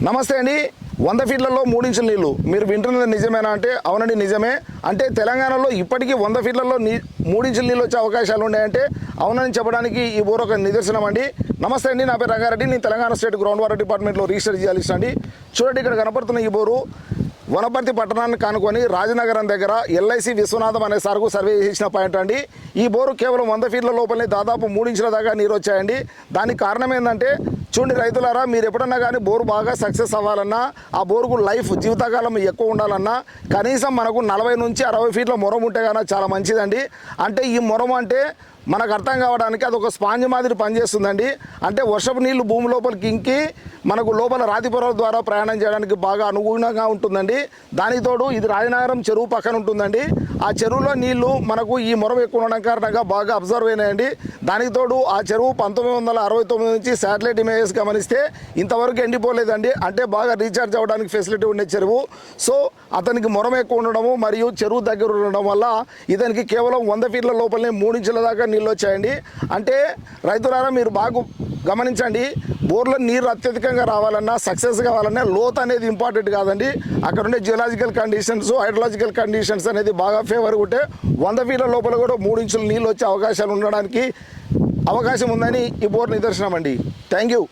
నమస్తే అండి. 100 ఫీట్లలో 3 ఇంచుల నీళ్లు మీరు వింటున్నది నిజమేనా అంటే అవునండి నిజమే. అంటే తెలంగాణలో ఇప్పటికీ 100 ఫీట్లలో 3 ఇంచుల నీళ్ళు వచ్చే అవకాశాలు ఉన్నాయంటే అవునని చెప్పడానికి ఈ బోర్ ఒక నిదర్శనం అండి. నమస్తే అండి, నా పేరు రంగారెడ్డి. నేను తెలంగాణ స్టేట్ గ్రౌండ్ వాటర్ డిపార్ట్మెంట్లో రీసెర్చ్ చేయాల్సి అండి. చూడండి, ఇక్కడ కనపడుతున్న ఈ బోరు వనపర్తి పట్టణాన్ని కానుకొని రాజనగరం దగ్గర ఎల్ఐసి విశ్వనాథం అనే సార్కు సర్వే చేసిన పాయింట్ అండి. ఈ బోరు కేవలం 100 ఫీట్ల లోపలనే దాదాపు 3 ఇంచుల దాకా నీరు వచ్చాయండి. దానికి కారణం ఏంటంటే చూడండి రైతులారా, మీరు ఎప్పుడన్నా కానీ బోరు బాగా సక్సెస్ అవ్వాలన్నా, ఆ బోరుకు లైఫ్ జీవితకాలం ఎక్కువ ఉండాలన్నా కనీసం మనకు 40 నుంచి 60 ఫీట్ల మొరం ఉంటే కానీ చాలా మంచిదండి. అంటే ఈ మొరం అంటే మనకు అర్థం కావడానికి అది ఒక స్పాంజ్ మాదిరి పనిచేస్తుందండి. అంటే వర్షపు నీళ్లు భూమి లోపలికి ఇంకి మనకు లోపల రాతి పొరల ద్వారా ప్రయాణం చేయడానికి బాగా అనుగుణంగా ఉంటుందండి. దానికి తోడు ఇది రాజనగరం చెరువు పక్కన ఉంటుందండి. ఆ చెరువులో నీళ్లు మనకు ఈ మొరం ఎక్కువ ఉండడం కారణంగా బాగా అబ్జర్వ్ అయినాయండి. దానికి తోడు ఆ చెరువు 1969 నుంచి శాటిలైట్ ఇమేజెస్ గమనిస్తే ఇంతవరకు ఎండిపోలేదండి. అంటే బాగా రీఛార్జ్ అవ్వడానికి ఫెసిలిటీ ఉండే చెరువు. సో అతనికి మొరం ఎక్కువ ఉండడము మరియు చెరువు దగ్గర ఉండడం వల్ల ఇతనికి కేవలం 100 ఫీట్ల లోపలనే 3 ఇంచుల దాకా నీళ్ళు వచ్చాయండి. అంటే రైతులారా, మీరు బాగా గమనించండి, బోర్లో నీరు అత్యధికంగా రావాలన్నా సక్సెస్ కావాలన్నా లోతు అనేది ఇంపార్టెంట్ కాదండి. అక్కడ ఉండే జియోలాజికల్ కండిషన్స్, హైడ్రలాజికల్ కండిషన్స్ అనేది బాగా ఫేవర్గా ఉంటే 100 ఫీట్ల లోపల కూడా 3 ఇంచుల నీళ్ళు వచ్చే అవకాశాలు ఉండడానికి అవకాశం ఉందని ఈ బోర్ నిదర్శనం అండి. Thank you.